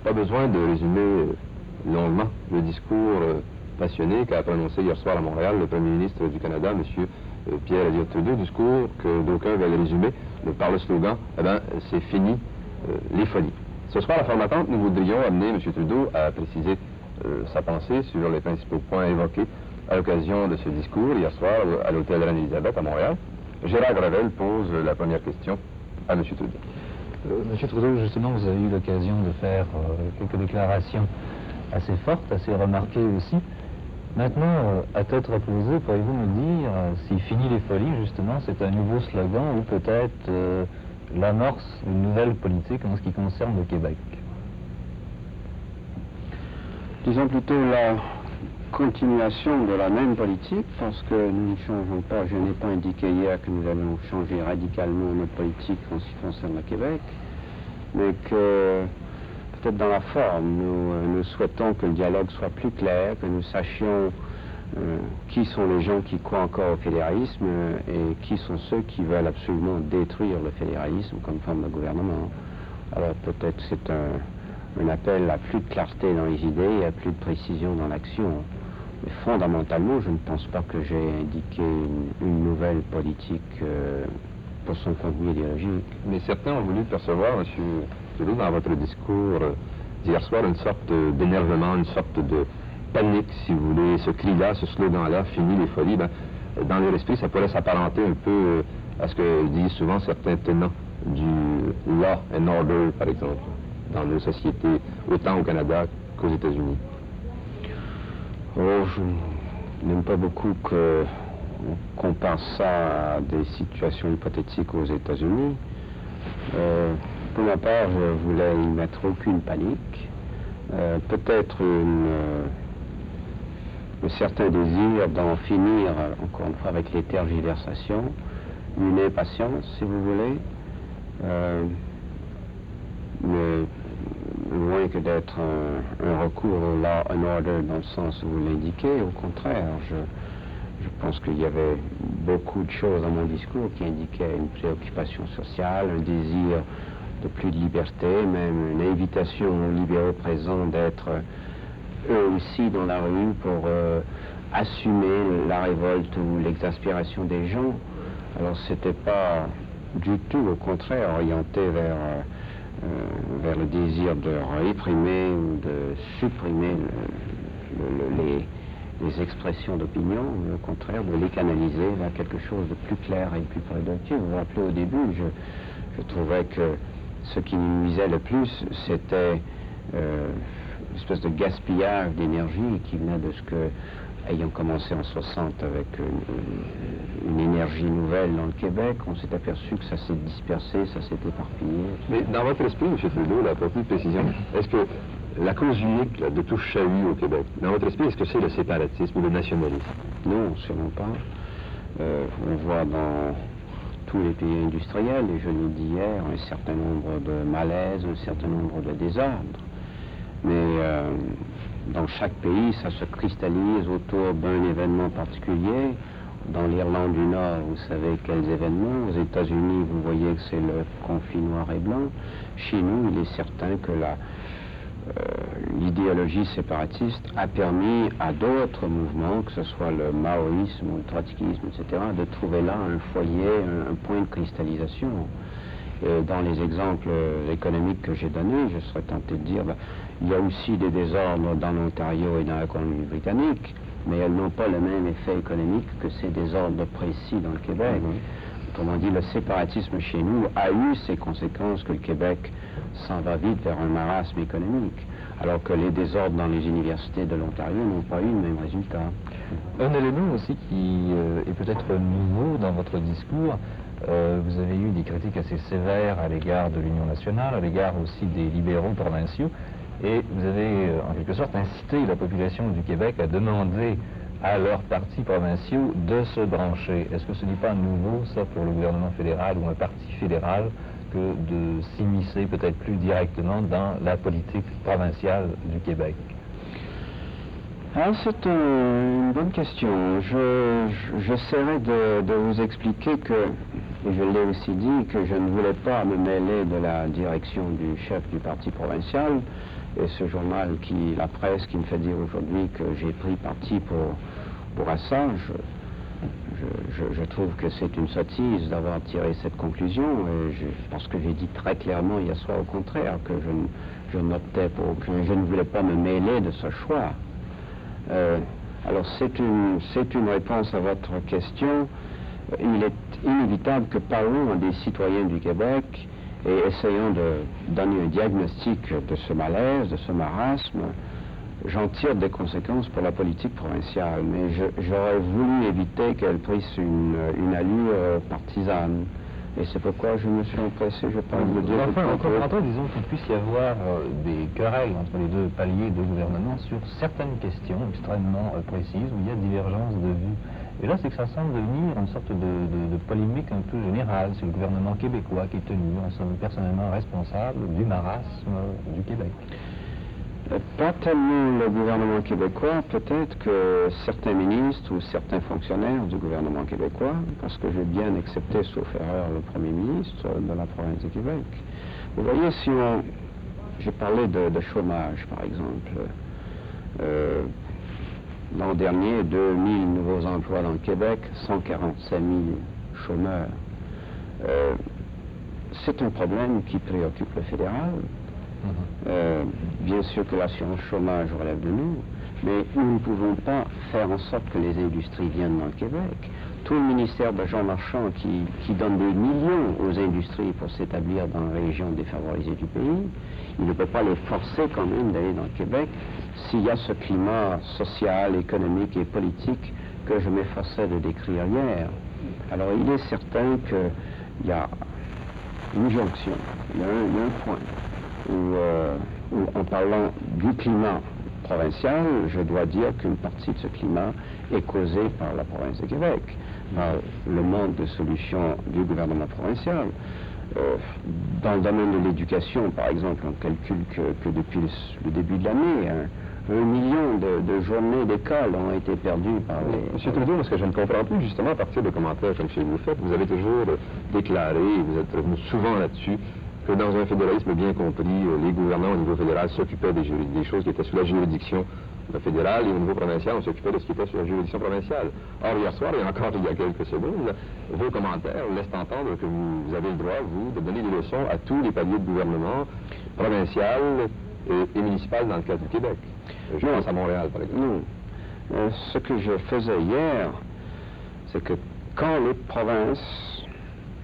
Pas besoin de résumer longuement le discours passionné qu'a prononcé hier soir à Montréal le Premier ministre du Canada, M. Pierre Elliott Trudeau, discours que d'aucuns veulent résumer par le slogan « Eh bien, c'est fini les folies ». Ce soir, à la formatante, nous voudrions amener M. Trudeau à préciser sa pensée sur les principaux points évoqués à l'occasion de ce discours hier soir à l'hôtel Reine-Élisabeth à Montréal. Gérard Gravel pose la première question à M. Trudeau. Monsieur Trudeau, justement, vous avez eu l'occasion de faire quelques déclarations assez fortes, assez remarquées aussi. Maintenant, à tête reposée, pourriez-vous me dire si fini les folies, justement, c'est un nouveau slogan ou peut-être l'amorce d'une nouvelle politique en ce qui concerne le Québec? Disons plutôt la continuation de la même politique, parce que nous ne changeons pas, je n'ai pas indiqué hier que nous allons changer radicalement notre politique en ce qui concerne le Québec, mais que peut-être dans la forme, nous souhaitons que le dialogue soit plus clair, que nous sachions qui sont les gens qui croient encore au fédéralisme et qui sont ceux qui veulent absolument détruire le fédéralisme comme forme de gouvernement. Alors peut-être c'est un appel à plus de clarté dans les idées et à plus de précision dans l'action. Mais fondamentalement, je ne pense pas que j'ai indiqué une nouvelle politique pour son contenu idéologique. Mais certains ont voulu percevoir, M. Trudeau, dans votre discours d'hier soir, une sorte d'énervement, une sorte de panique, si vous voulez. Ce cri-là, ce slogan-là, fini les folies, ben, dans leur esprit, ça pourrait s'apparenter un peu à ce que disent souvent certains tenants du law and order, par exemple, dans nos sociétés, autant au Canada qu'aux États-Unis. Oh, je n'aime pas beaucoup qu'on compare ça à des situations hypothétiques aux États-Unis. Pour ma part, je voulais y mettre aucune panique. Peut-être un certain désir d'en finir, encore une fois, avec les tergiversations, une impatience, si vous voulez. Mais loin que d'être un recours au law and order dans le sens où vous l'indiquez, au contraire, je pense qu'il y avait beaucoup de choses dans mon discours qui indiquaient une préoccupation sociale, un désir de plus de liberté, même une invitation aux libéraux présents d'être eux aussi dans la rue pour assumer la révolte ou l'exaspération des gens. Alors c'était pas du tout, au contraire, orienté vers le désir de réprimer ou de supprimer les expressions d'opinion, mais au contraire de les canaliser vers quelque chose de plus clair et plus productif. Vous vous rappelez au début, je trouvais que ce qui nous nuisait le plus, c'était une espèce de gaspillage d'énergie qui venait de ce que, ayant commencé en 60 avec une énergie nouvelle dans le Québec, on s'est aperçu que ça s'est dispersé, ça s'est éparpillé. Mais dans votre esprit, M. Trudeau, là, pour plus de précision, est-ce que la cause unique là, de tout chahut au Québec, dans votre esprit, est-ce que c'est le séparatisme ou le nationalisme? Non, sûrement pas. On voit dans tous les pays industriels, et je l'ai dit hier, un certain nombre de malaises, un certain nombre de désordres. Mais dans chaque pays, ça se cristallise autour d'un événement particulier. Dans l'Irlande du Nord, vous savez quels événements. Aux États-Unis, vous voyez que c'est le conflit noir et blanc. Chez nous, il est certain que l'idéologie séparatiste a permis à d'autres mouvements, que ce soit le maoïsme ou le trotskisme, etc., de trouver là un foyer, un point de cristallisation. Et dans les exemples économiques que j'ai donnés, je serais tenté de dire, il y a aussi des désordres dans l'Ontario et dans la Colombie-Britannique, mais elles n'ont pas le même effet économique que ces désordres précis dans le Québec. Autrement dit, le séparatisme chez nous a eu ses conséquences que le Québec s'en va vite vers un marasme économique, alors que les désordres dans les universités de l'Ontario n'ont pas eu le même résultat. Un élément aussi qui est peut-être nouveau dans votre discours, vous avez eu des critiques assez sévères à l'égard de l'Union nationale, à l'égard aussi des libéraux provinciaux, Et vous avez en quelque sorte incité la population du Québec à demander à leurs partis provinciaux de se brancher. Est-ce que ce n'est pas nouveau, ça, pour le gouvernement fédéral ou un parti fédéral, que de s'immiscer peut-être plus directement dans la politique provinciale du Québec? Ah, c'est une bonne question. J'essaierai de vous expliquer que, et je l'ai aussi dit, que je ne voulais pas me mêler de la direction du chef du parti provincial. Et ce journal, la presse, qui me fait dire aujourd'hui que j'ai pris parti pour ça, je trouve que c'est une sottise d'avoir tiré cette conclusion. Parce que j'ai dit très clairement hier soir au contraire que je n'optais pour aucun, je ne voulais pas me mêler de ce choix. Alors c'est une réponse à votre question. Il est inévitable que parlons à des citoyens du Québec et essayons de donner un diagnostic de ce malaise, de ce marasme. J'en tire des conséquences pour la politique provinciale, mais j'aurais voulu éviter qu'elle prisse une allure partisane. Et c'est pourquoi je me suis empressé, je pense, de dire... Enfin, en disons qu'il puisse y avoir des querelles entre les deux paliers de gouvernement sur certaines questions extrêmement précises où il y a divergence de vues. Et là, c'est que ça semble devenir une sorte de polémique un peu générale. C'est le gouvernement québécois qui est tenu, en somme, personnellement responsable du marasme du Québec. Pas tellement le gouvernement québécois, peut-être que certains ministres ou certains fonctionnaires du gouvernement québécois, parce que j'ai bien accepté, sauf erreur, le premier ministre de la province de Québec. Vous voyez, si j'ai parlé de chômage, par exemple. L'an dernier, 2000 nouveaux emplois dans le Québec, 147 000 chômeurs. C'est un problème qui préoccupe le fédéral. Bien sûr que l'assurance chômage relève de nous, mais nous ne pouvons pas faire en sorte que les industries viennent dans le Québec. Tout le ministère de Jean Marchand qui donne des millions aux industries pour s'établir dans les régions défavorisées du pays, il ne peut pas les forcer quand même d'aller dans le Québec s'il y a ce climat social, économique et politique que je m'efforçais de décrire hier. Alors il est certain qu'il y a une jonction, il y a un point où en parlant du climat provincial, je dois dire qu'une partie de ce climat est causée par la province de Québec, par le manque de solutions du gouvernement provincial. Dans le domaine de l'éducation, par exemple, on calcule que depuis le début de l'année, 1 million de journées d'école ont été perdues par les... Monsieur Trudeau, ce que je ne comprends plus, justement, à partir de commentaires comme celui que vous faites, vous avez toujours déclaré, et vous êtes revenu souvent là-dessus, que dans un fédéralisme bien compris, les gouvernants au niveau fédéral s'occupaient des choses qui étaient sous la juridiction fédérale, et au niveau provincial, on s'occupait de ce qui était sous la juridiction provinciale. Or, hier soir, et encore il y a quelques secondes, vos commentaires laissent entendre que vous avez le droit, vous, de donner des leçons à tous les paliers de gouvernement provincial et municipal dans le cas du Québec. Je pense à Montréal, par exemple. Non. Ce que je faisais hier, c'est que quand les provinces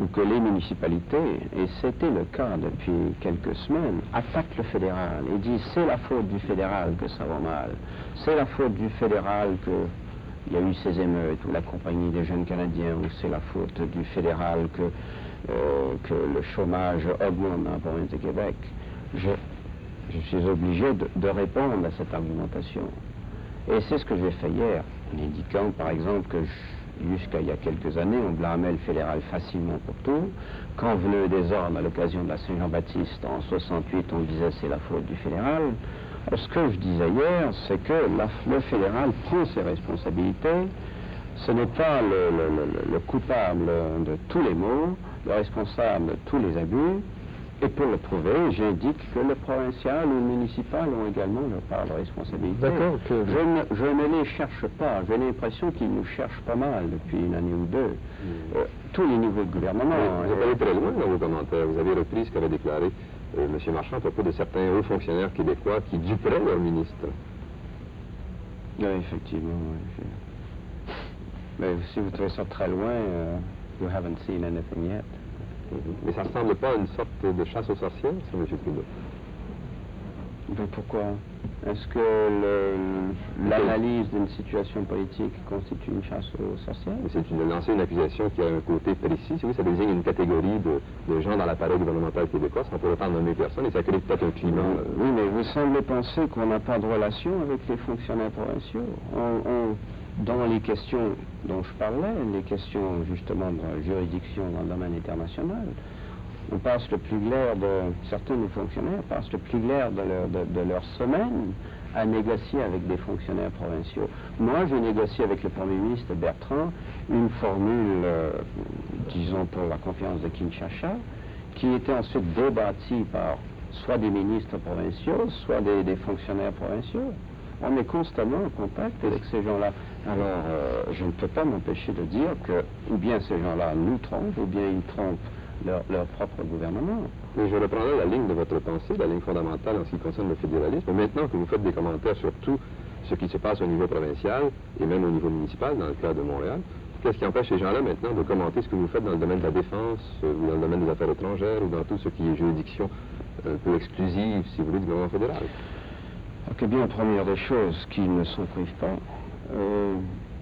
ou que les municipalités, et c'était le cas depuis quelques semaines, attaquent le fédéral et disent c'est la faute du fédéral que ça va mal, c'est la faute du fédéral qu'il y a eu ces émeutes ou la Compagnie des jeunes Canadiens, ou c'est la faute du fédéral que le chômage augmente dans la province de Québec. Je suis obligé de répondre à cette argumentation. Et c'est ce que j'ai fait hier, en indiquant par exemple que jusqu'à il y a quelques années, on blâmait le fédéral facilement pour tout. Quand venait des désordre à l'occasion de la Saint-Jean-Baptiste en 68, on disait c'est la faute du fédéral. Alors, ce que je disais hier, c'est que le fédéral prend ses responsabilités. Ce n'est pas le coupable de tous les maux, le responsable de tous les abus. Et pour le prouver, j'indique que le provincial ou le municipal ont également leur part de responsabilité. D'accord. Je ne les cherche pas. J'ai l'impression qu'ils nous cherchent pas mal depuis une année ou deux. Tous les niveaux de gouvernement. Vous êtes allé très loin dans vos commentaires. Vous avez repris ce qu'avait déclaré M. Marchand à propos de certains hauts fonctionnaires québécois qui duperaient leur ministre. Oui, effectivement. Oui. Mais si vous trouvez ça très loin, you haven't seen anything yet. Mais ça ne ressemble pas à une sorte de chasse aux sorcières, ça, M. Trudeau? Mais pourquoi? Est-ce que l'analyse d'une situation politique constitue une chasse aux sorcières? C'est lancer une accusation qui a un côté précis. Si vous, ça désigne une catégorie de gens dans l'appareil gouvernemental québécois, sans pour autant nommer personne, et ça crée peut-être un climat. Oui, mais vous semblez penser qu'on n'a pas de relation avec les fonctionnaires provinciaux. Dans les questions dont je parlais, les questions justement de juridiction dans le domaine international, on passe le plus clair certains des fonctionnaires passent le plus clair de leur semaine à négocier avec des fonctionnaires provinciaux. Moi, j'ai négocié avec le Premier ministre Bertrand une formule, disons, pour la conférence de Kinshasa, qui était ensuite débattie par soit des ministres provinciaux, soit des fonctionnaires provinciaux. On est constamment en contact avec ces gens-là. Alors, je ne peux pas m'empêcher de dire que ou bien ces gens-là nous trompent, ou bien ils trompent leur propre gouvernement. Mais je reprendrai la ligne de votre pensée, la ligne fondamentale en ce qui concerne le fédéralisme. Maintenant que vous faites des commentaires sur tout ce qui se passe au niveau provincial et même au niveau municipal, dans le cas de Montréal, qu'est-ce qui empêche ces gens-là maintenant de commenter ce que vous faites dans le domaine de la défense, ou dans le domaine des affaires étrangères, ou dans tout ce qui est juridiction un peu exclusive, si vous voulez, du gouvernement fédéral? Ok, bien, première des choses qu'ils ne s'en privent pas.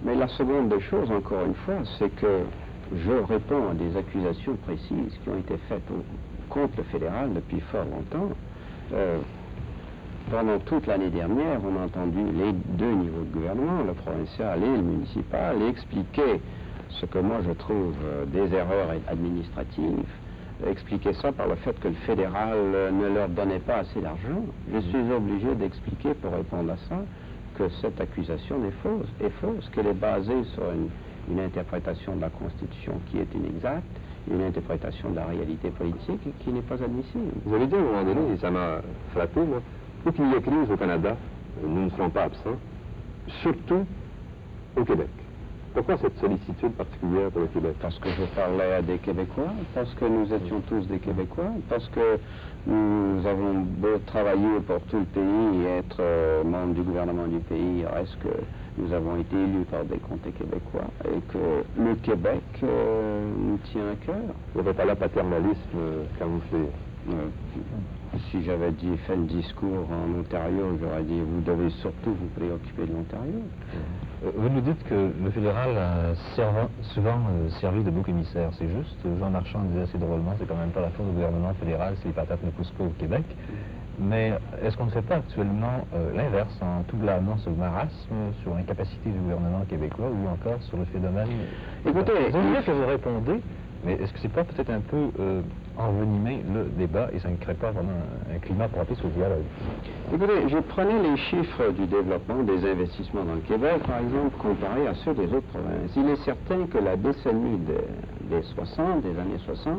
Mais la seconde des choses, encore une fois, c'est que je réponds à des accusations précises qui ont été faites contre le fédéral depuis fort longtemps. Pendant toute l'année dernière, on a entendu les deux niveaux de gouvernement, le provincial et le municipal, expliquer ce que moi je trouve des erreurs administratives, expliquer ça par le fait que le fédéral ne leur donnait pas assez d'argent. Je suis obligé d'expliquer pour répondre à ça que cette accusation est fausse, qu'elle est basée sur une interprétation de la Constitution qui est inexacte, une interprétation de la réalité politique qui n'est pas admissible. Vous avez dit à un moment donné, et ça m'a frappé, moi, où qu'il y ait crise au Canada, nous ne serons pas absents, surtout au Québec. Pourquoi cette sollicitude particulière pour le Québec? Parce que je parlais à des Québécois, parce que nous étions tous des Québécois, parce que nous avons beau travailler pour tout le pays et être membres du gouvernement du pays, reste que nous avons été élus par des comtés québécois et que le Québec nous tient à cœur. Vous n'avez pas là paternalisme camouflé? Si j'avais fait le discours en Ontario, j'aurais dit vous devez surtout vous préoccuper de l'Ontario. Vous nous dites que le fédéral a souvent servi de bouc émissaire, c'est juste? Jean Marchand disait assez drôlement, c'est quand même pas la faute du gouvernement fédéral si les patates ne poussent pas au Québec. Mais est-ce qu'on ne fait pas actuellement l'inverse, en tout blâmant ce marasme sur l'incapacité du gouvernement québécois ou encore sur le phénomène... Écoutez, vous voulez que vous répondez, mais est-ce que c'est pas peut-être un peu envenimer le débat et ça ne crée pas vraiment un climat propice au dialogue? Écoutez, je prenais les chiffres du développement des investissements dans le Québec, par exemple, comparés à ceux des autres provinces. Il est certain que la décennie des années 60,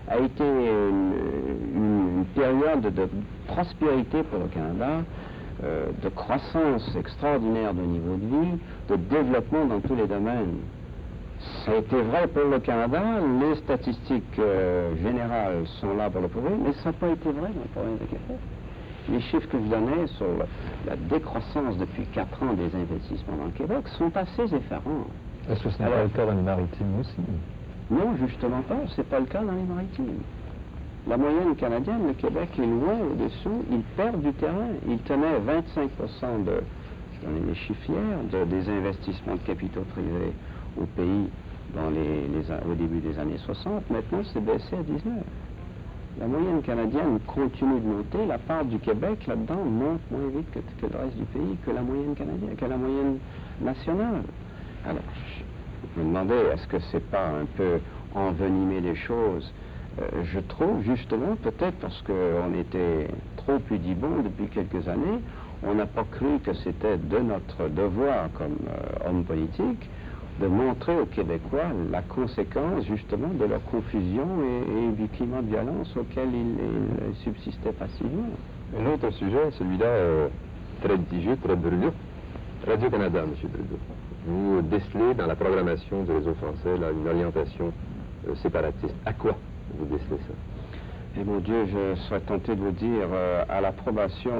a été une période de prospérité pour le Canada, de croissance extraordinaire de niveau de vie, de développement dans tous les domaines. Ça a été vrai pour le Canada, les statistiques générales sont là pour le prouver, mais ça n'a pas été vrai dans la province de Québec. Les chiffres que je donnais sur la décroissance depuis 4 ans des investissements dans le Québec sont assez effarants. Est-ce que ce n'est pas le cas dans les maritimes aussi? Non, justement pas, c'est pas le cas dans les maritimes. La moyenne canadienne, le Québec est loin au-dessous, ils perdent du terrain. Ils tenaient 25% je donnais les chiffres hier, des investissements de capitaux privés au pays au début des années 60. Maintenant, c'est baissé à 19%. La moyenne canadienne continue de monter, la part du Québec là-dedans monte moins vite que le reste du pays, que la moyenne canadienne, que la moyenne nationale. Alors, je me demandais, est-ce que c'est pas un peu envenimer les choses? Je trouve justement, peut-être parce qu'on était trop pudibond depuis quelques années, on n'a pas cru que c'était de notre devoir comme homme politique de montrer aux Québécois la conséquence justement de leur confusion et du climat de violence auquel ils subsistaient passivement. Un autre sujet, celui-là très litigieux, très brûlant. Radio-Canada, M. Trudeau. Vous décelez dans la programmation du réseau français là, une orientation séparatiste. À quoi vous décelez ça? Et mon Dieu, je serais tenté de vous dire à l'approbation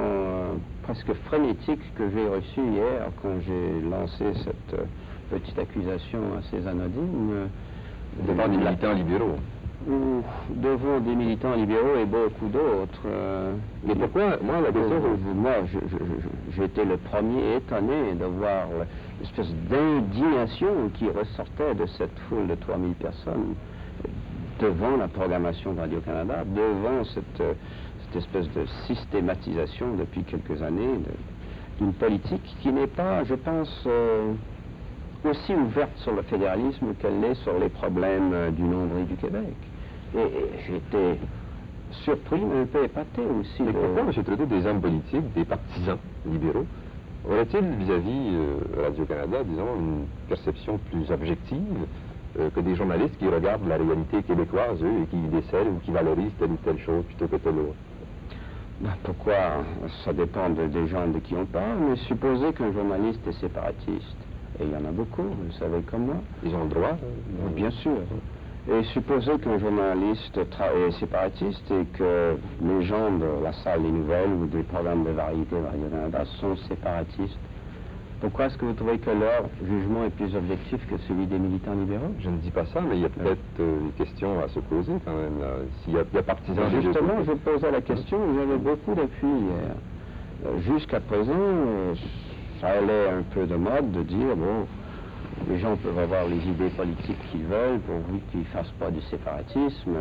presque frénétique que j'ai reçue hier quand j'ai lancé cette petite accusation assez anodine. Devant des militants libéraux. devant des militants libéraux et beaucoup d'autres. Mais pourquoi, moi, la question... Moi, j'étais le premier étonné de voir l'espèce d'indignation qui ressortait de cette foule de 3000 personnes devant la programmation de Radio-Canada, devant cette espèce de systématisation depuis quelques années d'une politique qui n'est pas, je pense, aussi ouverte sur le fédéralisme qu'elle l'est sur les problèmes du nombril du Québec. Et j'étais surpris, mais un peu épaté aussi. Mais pourquoi, M. Trudeau, des hommes politiques, des partisans libéraux, auraient-ils vis-à-vis Radio-Canada, disons, une perception plus objective que des journalistes qui regardent la réalité québécoise, eux, et qui décèlent ou qui valorisent telle ou telle chose plutôt que telle autre? Pourquoi? Ça dépend des gens de qui on parle, mais supposez qu'un journaliste est séparatiste, et il y en a beaucoup, vous le savez comme moi. Ils ont le droit? Bien sûr. Et supposez qu'un journaliste est séparatiste et que les gens de la salle des nouvelles ou des programmes de variété de Radio-Canada sont séparatistes. Pourquoi est-ce que vous trouvez que leur jugement est plus objectif que celui des militants libéraux? Je ne dis pas ça, mais il y a peut-être une question à se poser quand même. S'il y a partisans... Justement, je posais la question, j'avais beaucoup d'appui hier. Jusqu'à présent, ça allait un peu de mode de dire, bon, les gens peuvent avoir les idées politiques qu'ils veulent, pourvu qu'ils ne fassent pas du séparatisme,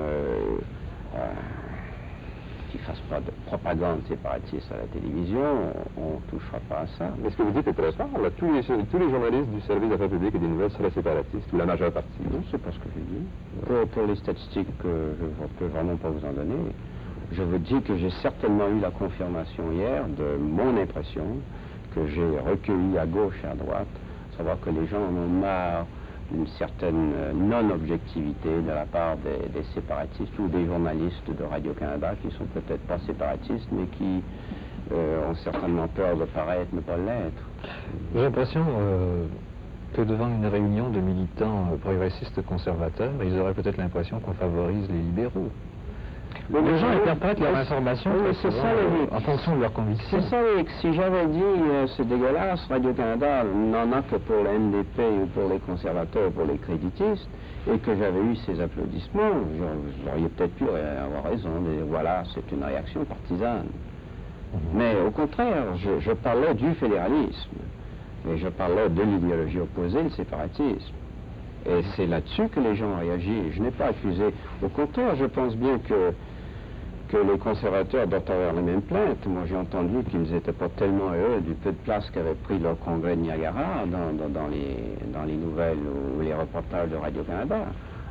qu'ils ne fassent pas de propagande séparatiste à la télévision, on ne touchera pas à ça. Mais ce que vous dites est très fort. Là, tous les journalistes du service d'affaires publiques et des nouvelles seraient séparatistes, ou la majeure partie. Non, c'est pas ce que je dis. Pour les statistiques que je ne peux vraiment pas vous en donner, je vous dis que j'ai certainement eu la confirmation hier de mon impression que j'ai recueillie à gauche et à droite, savoir que les gens en ont marre d'une certaine non-objectivité de la part des séparatistes ou des journalistes de Radio-Canada qui sont peut-être pas séparatistes, mais qui ont certainement peur de paraître ne pas l'être. J'ai l'impression que devant une réunion de militants progressistes conservateurs, ils auraient peut-être l'impression qu'on favorise les libéraux. Les gens interprètent leur information en fonction de leurs convictions. C'est ça, oui. Si j'avais dit c'est dégueulasse, Radio-Canada n'en a que pour la NDP ou pour les conservateurs ou pour les créditistes, et que j'avais eu ces applaudissements, vous auriez peut-être pu avoir raison de dire voilà, c'est une réaction partisane. Mais au contraire, je parlais du fédéralisme, et je parlais de l'idéologie opposée, le séparatisme. Et c'est là-dessus que les gens ont réagi. Je n'ai pas accusé. Au contraire, je pense bien que les conservateurs doivent avoir les mêmes plaintes. Moi, j'ai entendu qu'ils n'étaient pas tellement heureux du peu de place qu'avait pris leur congrès de Niagara dans les nouvelles ou les reportages de Radio-Canada.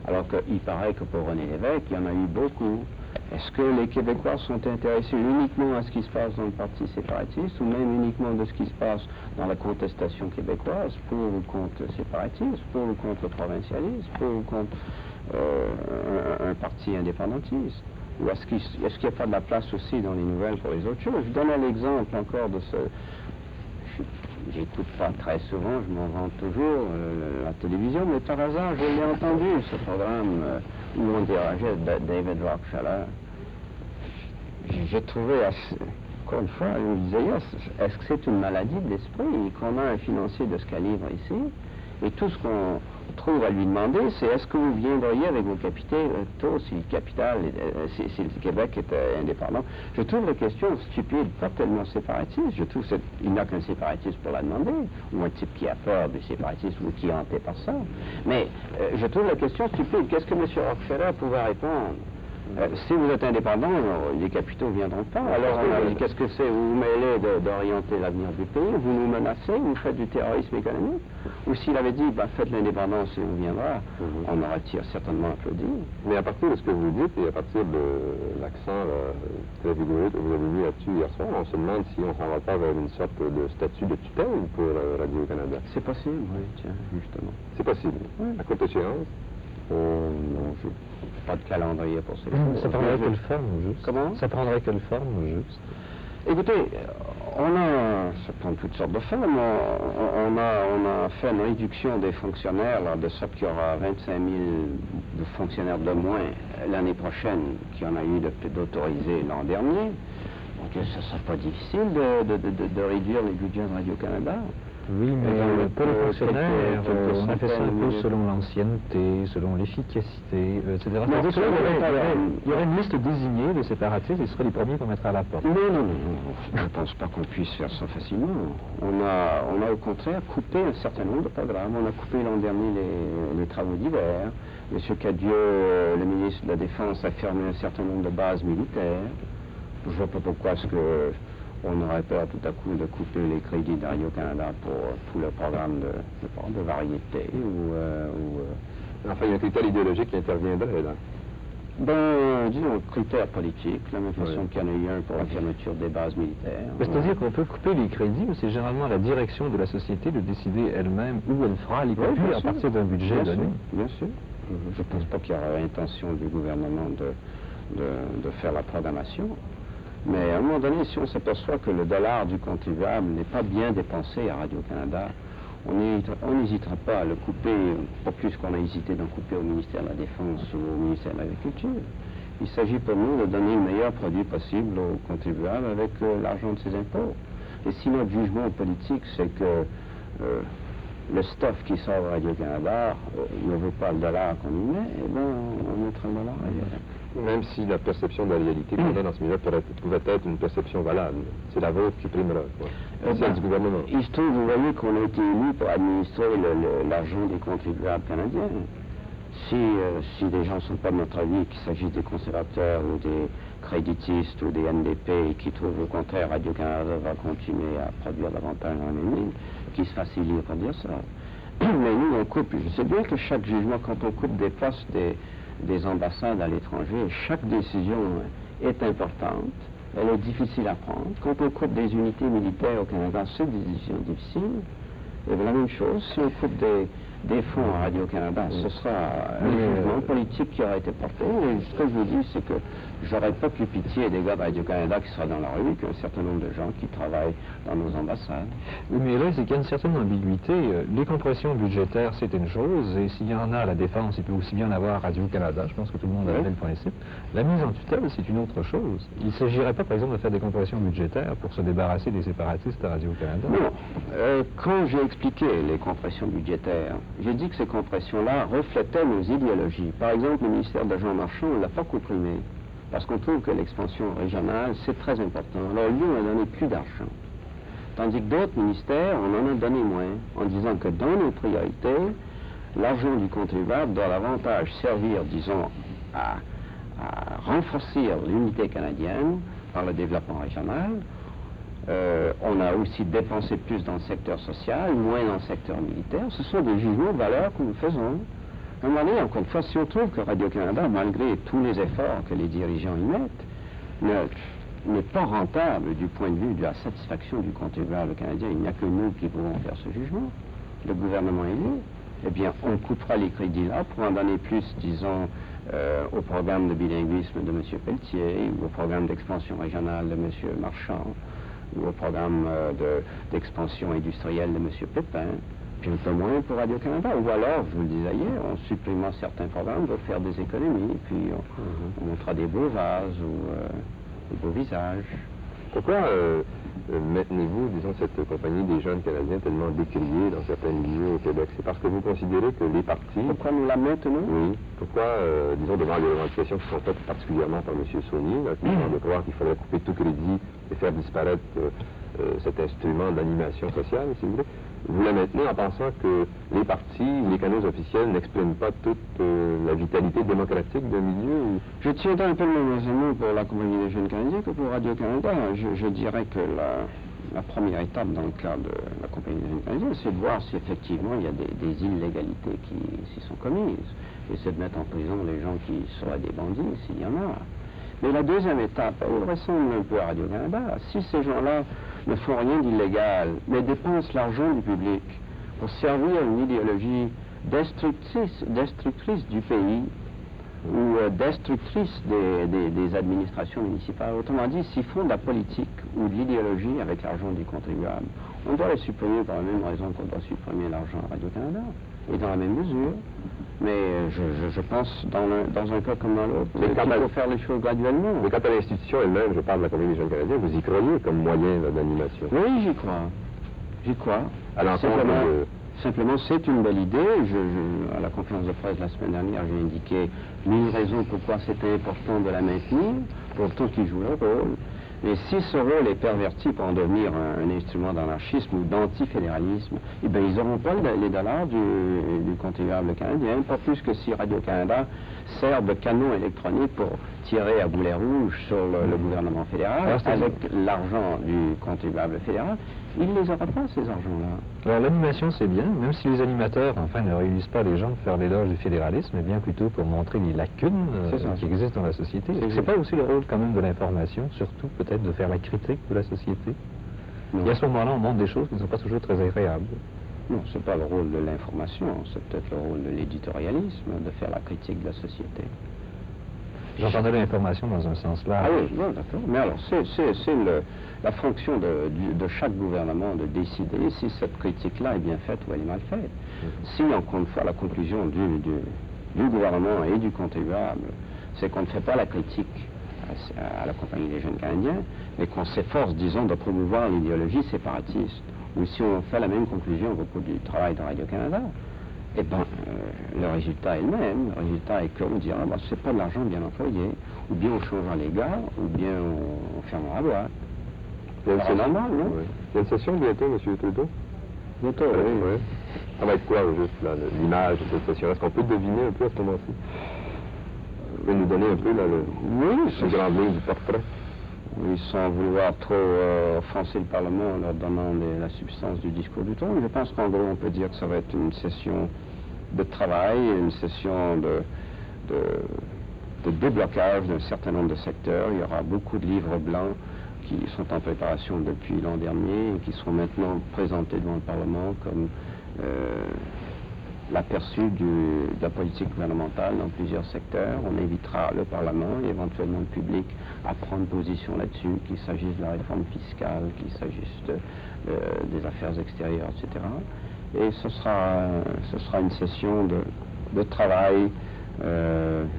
Alors qu'il paraît que pour René Lévesque, il y en a eu beaucoup. Est-ce que les Québécois sont intéressés uniquement à ce qui se passe dans le Parti séparatiste ou même uniquement de ce qui se passe dans la contestation québécoise, pour ou contre le séparatisme, pour ou contre le provincialisme, pour ou contre un parti indépendantiste? Ou est-ce qu'il n'y a pas de la place aussi dans les nouvelles pour les autres choses? Je donnais l'exemple encore de ce... J'écoute pas très souvent, je m'en vante toujours, la télévision, mais par hasard, je l'ai entendu, ce programme où on dérangeait David Rockefeller. J'ai trouvé assez... Encore une fois, je me disais, est-ce que c'est une maladie de l'esprit qu'on a un financier de ce calibre ici? Et tout ce qu'on trouve à lui demander, c'est est-ce que vous viendriez avec vos capitaux si le capital, si le Québec était indépendant? Je trouve la question stupide, pas tellement séparatiste. Je trouve qu'il n'y a qu'un séparatiste pour la demander, ou un type qui a peur du séparatisme ou qui est hanté par ça. Mais je trouve la question stupide. Qu'est-ce que M. Rockefeller pouvait répondre? Si vous êtes indépendant, les capitaux ne viendront pas. Alors on a dit, qu'est-ce que c'est? Vous vous mêlez d'orienter l'avenir du pays, vous nous menacez, vous faites du terrorisme économique. Ou s'il avait dit, faites l'indépendance et on viendra, on aurait certainement applaudi. Mais à partir de ce que vous dites et à partir de l'accent très vigoureux que vous avez mis là-dessus hier soir, on se demande si on ne s'en va pas vers une sorte de statut de tutelle pour Radio-Canada. C'est possible, oui, tiens, justement. C'est possible. Oui. À courte échéance? Non, je n'ai pas de calendrier pour cela. Ça prendrait quelle forme, juste? Comment? Ça prendrait quelle forme, juste? Écoutez, ça prend toutes sortes de formes. On a fait une réduction des fonctionnaires, de sorte qu'il y aura 25 000 de fonctionnaires de moins l'année prochaine qu'il y en a eu d'autorisés l'an dernier. Donc, ça ne sera pas difficile de réduire les budgets de Radio-Canada. Oui, mais pour les fonctionnaires, quelques on a fait ça un centaines, peu milliers. selon l'ancienneté, selon l'efficacité, etc. Non, C'est-à-dire que là, absolument il y aurait une liste désignée des séparatistes, ils seraient les premiers qu'on mettrait à la porte. Non, je ne pense pas qu'on puisse faire ça facilement. On a au contraire coupé un certain nombre de programmes. On a coupé l'an dernier les travaux d'hiver. M. Cadieux, le ministre de la Défense, a fermé un certain nombre de bases militaires. Je ne vois pas pourquoi est-ce qu'on aurait peur tout à coup de couper les crédits de Radio-Canada pour tout le programme de variété Enfin, il y a un critère idéologique qui interviendrait là. Disons, critères politiques, la même façon qu'il y en a eu un pour la fermeture des bases militaires. C'est-à-dire qu'on peut couper les crédits, mais c'est généralement la direction de la société de décider elle-même où elle fera les coupures bien à sûr. partir d'un budget donné. Bien sûr. Je ne pense pas qu'il y aura intention du gouvernement de faire la programmation. Mais à un moment donné, si on s'aperçoit que le dollar du contribuable n'est pas bien dépensé à Radio-Canada, on n'hésitera pas à le couper, pas plus qu'on a hésité d'en couper au ministère de la Défense ou au ministère de l'Agriculture. Il s'agit pour nous de donner le meilleur produit possible aux contribuables avec l'argent de ses impôts. Et si notre jugement politique, c'est que le stuff qui sort de Radio-Canada ne vaut pas le dollar qu'on y met, eh bien, on mettra le dollar ailleurs. Même si la perception de la réalité qu'on a dans ce milieu pouvait être une perception valable. C'est la vôtre qui primera, quoi. Celle du gouvernement. Il se trouve, vous voyez, qu'on a été élus pour administrer l'argent des contribuables canadiens. Si des gens ne sont pas de notre avis, qu'il s'agisse des conservateurs ou des créditistes ou des NDP, et qui trouvent au contraire Radio-Canada va continuer à produire davantage dans les mines, qu'ils se fassent élire pour dire ça. Mais nous, on coupe. Je sais bien que chaque jugement, quand on coupe des postes des ambassades à l'étranger, chaque décision est importante, elle est difficile à prendre. Quand on coupe des unités militaires au Canada, c'est des décisions difficiles. Et bien, la même chose, si on coupe des fonds à Radio-Canada, ce sera un jugement politique qui aura été porté. Et ce que je vous dis, c'est que j'aurais pas plus pitié des gars de Radio-Canada qui seraient dans la rue qu'un certain nombre de gens qui travaillent dans nos ambassades. Oui, mais là, c'est qu'il y a une certaine ambiguïté. Les compressions budgétaires, c'est une chose, et s'il y en a à la Défense, il peut aussi bien en avoir à Radio-Canada. Je pense que tout le monde a le même principe. La mise en tutelle, c'est une autre chose. Il ne s'agirait pas, par exemple, de faire des compressions budgétaires pour se débarrasser des séparatistes à Radio-Canada. Non. Quand j'ai expliqué les compressions budgétaires, j'ai dit que ces compressions-là reflétaient nos idéologies. Par exemple, le ministère de Jean Marchand, on ne l'a pas comprimé, parce qu'on trouve que l'expansion régionale, c'est très important. Alors lui, on a donné plus d'argent. Tandis que d'autres ministères, on en a donné moins, en disant que dans nos priorités, l'argent du contribuable doit davantage servir, disons, à renforcer l'unité canadienne par le développement régional. On a aussi dépensé plus dans le secteur social, moins dans le secteur militaire. Ce sont des jugements de valeur que nous faisons. À un moment donné, encore une fois, si on trouve que Radio-Canada, malgré tous les efforts que les dirigeants y mettent, n'est pas rentable du point de vue de la satisfaction du contribuable canadien, il n'y a que nous qui pouvons faire ce jugement, le gouvernement élu, eh bien, on coupera les crédits là pour en donner plus, disons, au programme de bilinguisme de M. Pelletier, ou au programme d'expansion régionale de M. Marchand, ou au programme d'expansion industrielle de M. Pépin, puis un peu moins pour Radio-Canada. Ou alors, je vous le disais hier, on supprimera certains programmes pour faire des économies, puis on montrera des beaux vases ou des beaux visages. Pourquoi maintenez-vous, disons, cette compagnie des jeunes Canadiens tellement décriée dans certains milieux au Québec? C'est parce que vous considérez que les partis... Pourquoi nous la maintenons? Oui. Pourquoi, disons, devant les revendications qui sont faites particulièrement par M. Saunier, là, qui semble croire qu'il faudrait couper tout crédit et faire disparaître cet instrument d'animation sociale, si vous voulez, vous la maintenez en pensant que les partis ou les canaux officiels n'expriment pas toute la vitalité démocratique d'un milieu? Ou... Je tiendrai un peu le même raisonnement pour la Compagnie des jeunes Canadiens que pour Radio-Canada. Je dirais que la première étape dans le cas de la Compagnie des jeunes Canadiens, c'est de voir si effectivement il y a des illégalités qui s'y sont commises. Et c'est de mettre en prison les gens qui seraient des bandits, s'il y en a. Mais la deuxième étape, elle ressemble un peu à Radio-Canada. Si ces gens-là ne font rien d'illégal, mais dépensent l'argent du public pour servir une idéologie destructrice du pays ou destructrice des administrations municipales, autrement dit, s'ils font de la politique ou de l'idéologie avec l'argent du contribuable, on doit les supprimer pour la même raison qu'on doit supprimer l'argent à Radio-Canada, et dans la même mesure. Mais je pense, dans un cas comme dans l'autre, il faut faire les choses graduellement. Mais quant à l'institution elle-même, je parle de la Compagnie des jeunes Canadiens, vous y croyez comme moyen d'animation? Oui, j'y crois. J'y crois. À l'encontre de... Simplement, c'est une belle idée. À la conférence de presse la semaine dernière, j'ai indiqué 1000 raisons pourquoi c'était important de la maintenir, pour tout qui joue le rôle. Mais si ce rôle est perverti pour en devenir un instrument d'anarchisme ou d'antifédéralisme, eh bien, ils n'auront pas les dollars du contribuable canadien, pas plus que si Radio-Canada sert de canon électronique pour tirer à boulet rouge sur le gouvernement fédéral, avec l'argent du contribuable fédéral. Il ne les aura pas, ces argents-là. Alors l'animation c'est bien, même si les animateurs enfin ne réunissent pas les gens pour faire l'éloge du fédéralisme, mais bien plutôt pour montrer les lacunes qui existent dans la société. C'est pas aussi le rôle quand même de l'information, surtout peut-être de faire la critique de la société? Non. Et à ce moment-là on montre des choses qui ne sont pas toujours très agréables. Non, c'est pas le rôle de l'information, c'est peut-être le rôle de l'éditorialisme, de faire la critique de la société. J'entendais l'information dans un sens là. Ah oui, non, d'accord. Mais alors, c'est la fonction de chaque gouvernement de décider si cette critique-là est bien faite ou elle est mal faite. Si, encore une fois, la conclusion du gouvernement et du contribuable, c'est qu'on ne fait pas la critique à la Compagnie des jeunes Canadiens, mais qu'on s'efforce, disons, de promouvoir l'idéologie séparatiste, ou si on fait la même conclusion au cours du travail de Radio-Canada, eh bien, le résultat est le même. Le résultat est qu'on dira, c'est pas de l'argent bien employé, ou bien on changera les gars, ou bien on fermera la boîte. C'est normal, non? Oui. Il y a une session bientôt, M. Trudeau? Bientôt, oui. Ça va être quoi, juste, l'image de cette session? Est-ce qu'on peut deviner un peu à ce moment-ci? Vous pouvez nous donner un peu, là, le grand ligne du portrait? Oui, sans vouloir trop offenser le Parlement en leur donnant la substance du discours du trône. Je pense qu'en gros, on peut dire que ça va être une session de travail, une session de déblocage d'un certain nombre de secteurs. Il y aura beaucoup de livres blancs qui sont en préparation depuis l'an dernier et qui seront maintenant présentés devant le Parlement comme l'aperçu de la politique gouvernementale dans plusieurs secteurs. On invitera le Parlement et éventuellement le public à prendre position là-dessus, qu'il s'agisse de la réforme fiscale, qu'il s'agisse des affaires extérieures, etc. Et ce sera une session de travail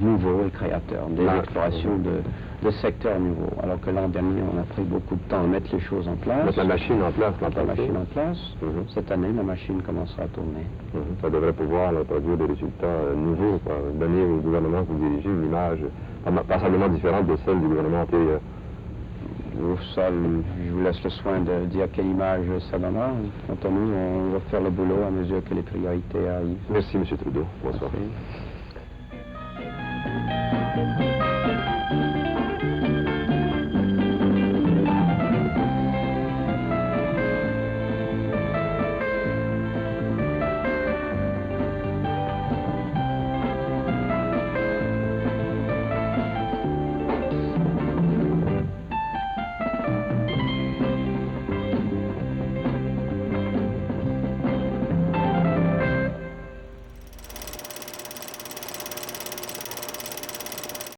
nouveau et créateur, des explorations de secteurs nouveaux. Alors que l'an dernier, on a pris beaucoup de temps à mettre les choses en place. Mettre la machine en place. Cette année, la machine commencera à tourner. Ça devrait pouvoir produire des résultats nouveaux, donner au gouvernement que vous dirigez une image passablement différente de celle du gouvernement antérieur. Ça, je vous laisse le soin de dire quelle image ça donnera. Quant à nous, on va faire le boulot à mesure que les priorités arrivent. Merci, M. Trudeau. Bonsoir. Merci.